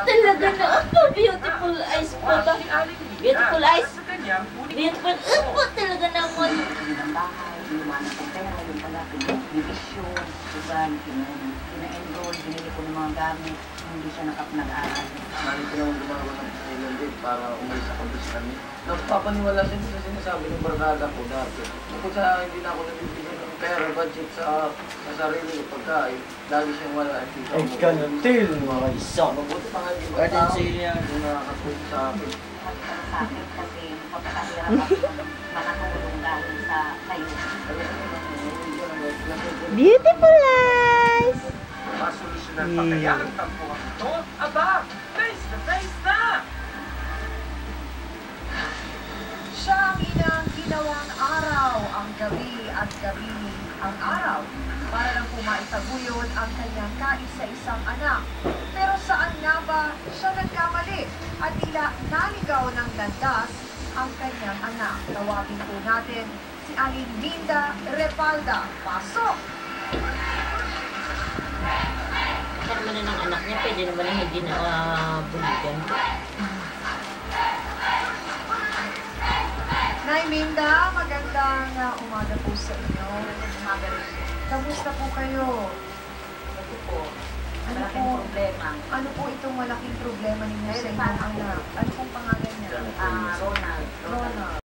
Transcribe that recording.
Talaga na. Beautiful eyes po ba? Beautiful eyes. Beautiful. Talaga naman. Ng bahay, lumanan ng pera, yung pala, pinag-mission, diba, pina-enroll, binili ko ng mga gamit, hindi siya nag-aaral. Maraming ko naman gumawa ng Island Day para umalis ako doon sa kami. Napapaniwala siya sa sinasabi ng barkada ko dati. Kung sa akin, hindi na ako nabibigyan ng pera, budget sa sarili ko pagkain. Lagi siyang wala. Ay, kanatil, mga isa. Mabuti pa nga hindi Guardian matao. sa'yo yan. Yung nakakatulong sa akin. Sa akin kasi pagkakahirap ako makatulong dahil sa kayo. Beautiful eyes. Masolusyonan pa kaya ang tampuhan ito? Aba, face to face na! Siya ang inang ginawang araw, ang gabi at gabi ang araw, para lang po maitaguyod ang kanyang kaisa-isang anak. Pero saan nga ba siya nagkamali at tila naligaw ng landas ang kanyang anak? Tawagin po natin si Aling Minda Repalda. Pasok! Karma na ng anak niya, pwede naman na hindi na buligan. Nay Minda, magandang umaga po sa inyo. Umaga rin. Kamusta po kayo? Ito po, Ano malaking po? problema. Ano po itong malaking problema ninyo sa inyong anak? Ano pong pangalan niya? Ronald. Ronald.